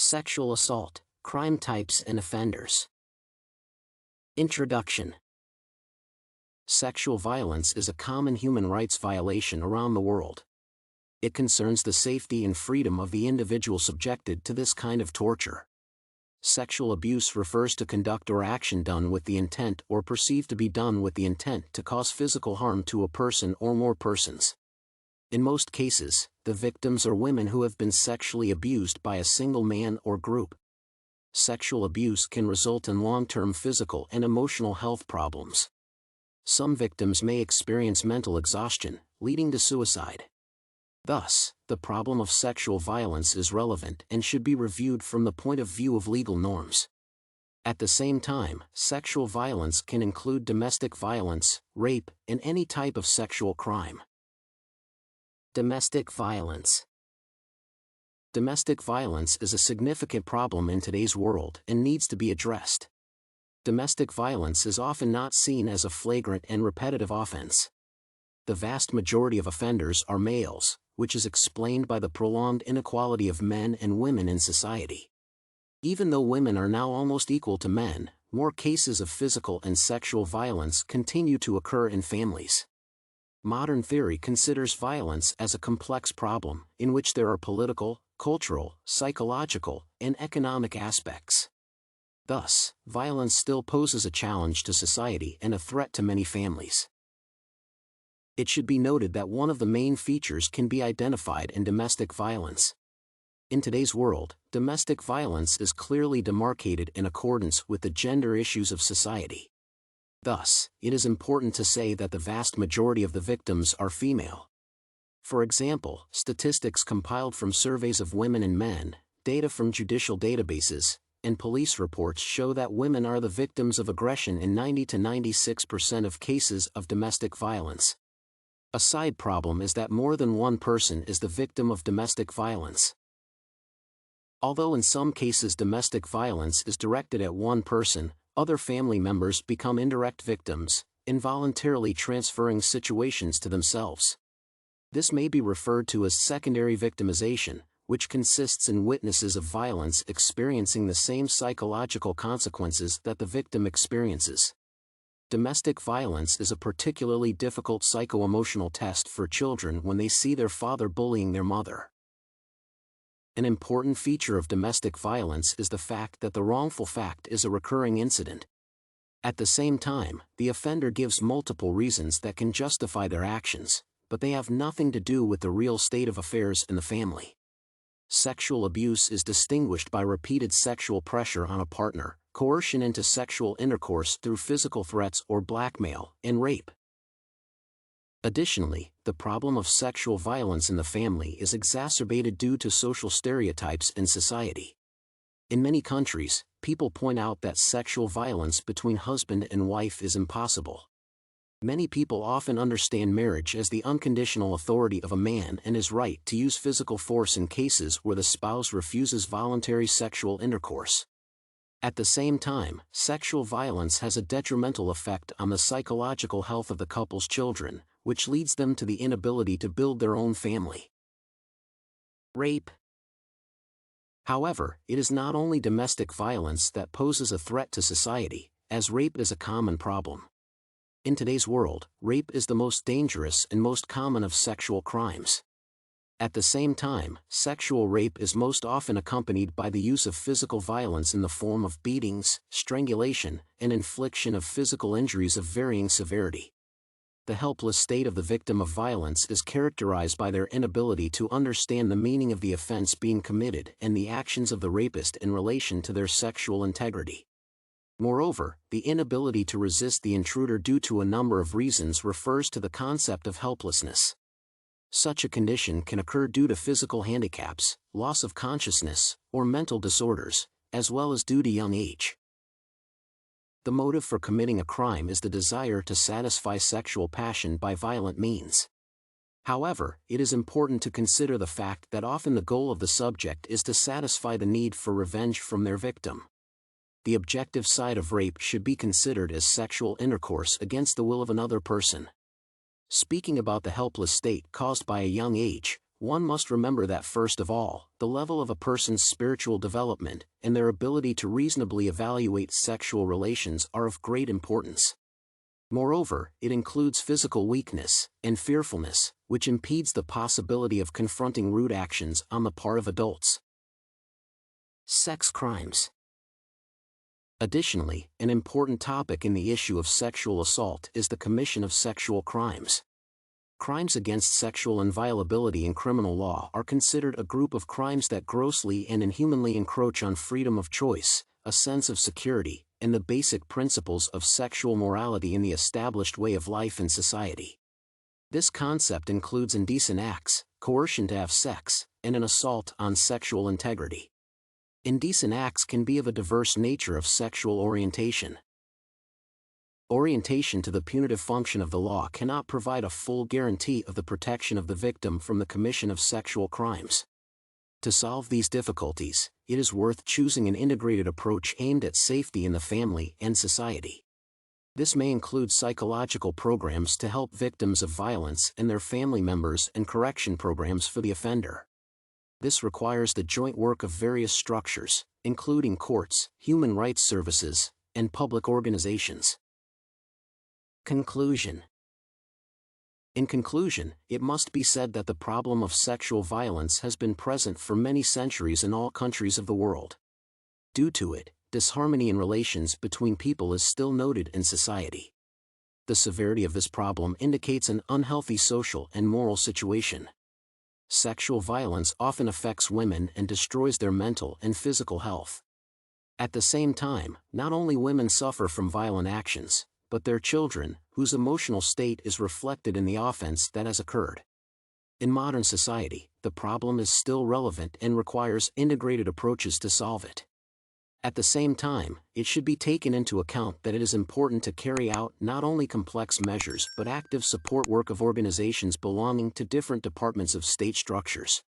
Sexual assault, crime types and offenders. Introduction. Sexual violence is a common human rights violation around the world. It concerns the safety and freedom of the individual subjected to this kind of torture. Sexual abuse refers to conduct or action done with the intent or perceived to be done with the intent to cause physical harm to a person or more persons. In most cases, the victims are women who have been sexually abused by a single man or group. Sexual abuse can result in long-term physical and emotional health problems. Some victims may experience mental exhaustion, leading to suicide. Thus, the problem of sexual violence is relevant and should be reviewed from the point of view of legal norms. At the same time, sexual violence can include domestic violence, rape, and any type of sexual crime. Domestic violence. Domestic violence is a significant problem in today's world and needs to be addressed. Domestic violence is often not seen as a flagrant and repetitive offense. The vast majority of offenders are males, which is explained by the prolonged inequality of men and women in society. Even though women are now almost equal to men, more cases of physical and sexual violence continue to occur in families. Modern theory considers violence as a complex problem in which there are political, cultural, psychological, and economic aspects. Thus, violence still poses a challenge to society and a threat to many families. It should be noted that one of the main features can be identified in domestic violence. In today's world, domestic violence is clearly demarcated in accordance with the gender issues of society. Thus, it is important to say that the vast majority of the victims are female. For example, statistics compiled from surveys of women and men, data from judicial databases, and police reports show that women are the victims of aggression in 90 to 96% of cases of domestic violence. A side problem is that more than one person is the victim of domestic violence. Although in some cases domestic violence is directed at one person, other family members become indirect victims, involuntarily transferring situations to themselves. This may be referred to as secondary victimization, which consists in witnesses of violence experiencing the same psychological consequences that the victim experiences. Domestic violence is a particularly difficult psycho-emotional test for children when they see their father bullying their mother. An important feature of domestic violence is the fact that the wrongful fact is a recurring incident. At the same time, the offender gives multiple reasons that can justify their actions, but they have nothing to do with the real state of affairs in the family. Sexual abuse is distinguished by repeated sexual pressure on a partner, coercion into sexual intercourse through physical threats or blackmail, and rape. Additionally, the problem of sexual violence in the family is exacerbated due to social stereotypes in society. In many countries, people point out that sexual violence between husband and wife is impossible. Many people often understand marriage as the unconditional authority of a man and his right to use physical force in cases where the spouse refuses voluntary sexual intercourse. At the same time, sexual violence has a detrimental effect on the psychological health of the couple's children, which leads them to the inability to build their own family. Rape. However, it is not only domestic violence that poses a threat to society, as rape is a common problem. In today's world, rape is the most dangerous and most common of sexual crimes. At the same time, sexual rape is most often accompanied by the use of physical violence in the form of beatings, strangulation, and infliction of physical injuries of varying severity. The helpless state of the victim of violence is characterized by their inability to understand the meaning of the offense being committed and the actions of the rapist in relation to their sexual integrity. Moreover, the inability to resist the intruder due to a number of reasons refers to the concept of helplessness. Such a condition can occur due to physical handicaps, loss of consciousness, or mental disorders, as well as due to young age. The motive for committing a crime is the desire to satisfy sexual passion by violent means. However, it is important to consider the fact that often the goal of the subject is to satisfy the need for revenge from their victim. The objective side of rape should be considered as sexual intercourse against the will of another person. Speaking about the helpless state caused by a young age, one must remember that first of all, the level of a person's spiritual development and their ability to reasonably evaluate sexual relations are of great importance. Moreover, it includes physical weakness and fearfulness, which impedes the possibility of confronting rude actions on the part of adults. Sex crimes. Additionally, an important topic in the issue of sexual assault is the commission of sexual crimes. Crimes against sexual inviolability in criminal law are considered a group of crimes that grossly and inhumanly encroach on freedom of choice, a sense of security, and the basic principles of sexual morality in the established way of life in society. This concept includes indecent acts, coercion to have sex, and an assault on sexual integrity. Indecent acts can be of a diverse nature of sexual orientation. Orientation to the punitive function of the law cannot provide a full guarantee of the protection of the victim from the commission of sexual crimes. To solve these difficulties, it is worth choosing an integrated approach aimed at safety in the family and society. This may include psychological programs to help victims of violence and their family members and correction programs for the offender. This requires the joint work of various structures, including courts, human rights services, and public organizations. Conclusion. In conclusion, it must be said that the problem of sexual violence has been present for many centuries in all countries of the world. Due to it, disharmony in relations between people is still noted in society. The severity of this problem indicates an unhealthy social and moral situation. Sexual violence often affects women and destroys their mental and physical health. At the same time, not only women suffer from violent actions, but their children, whose emotional state is reflected in the offense that has occurred. In modern society, the problem is still relevant and requires integrated approaches to solve it. At the same time, it should be taken into account that it is important to carry out not only complex measures but active support work of organizations belonging to different departments of state structures.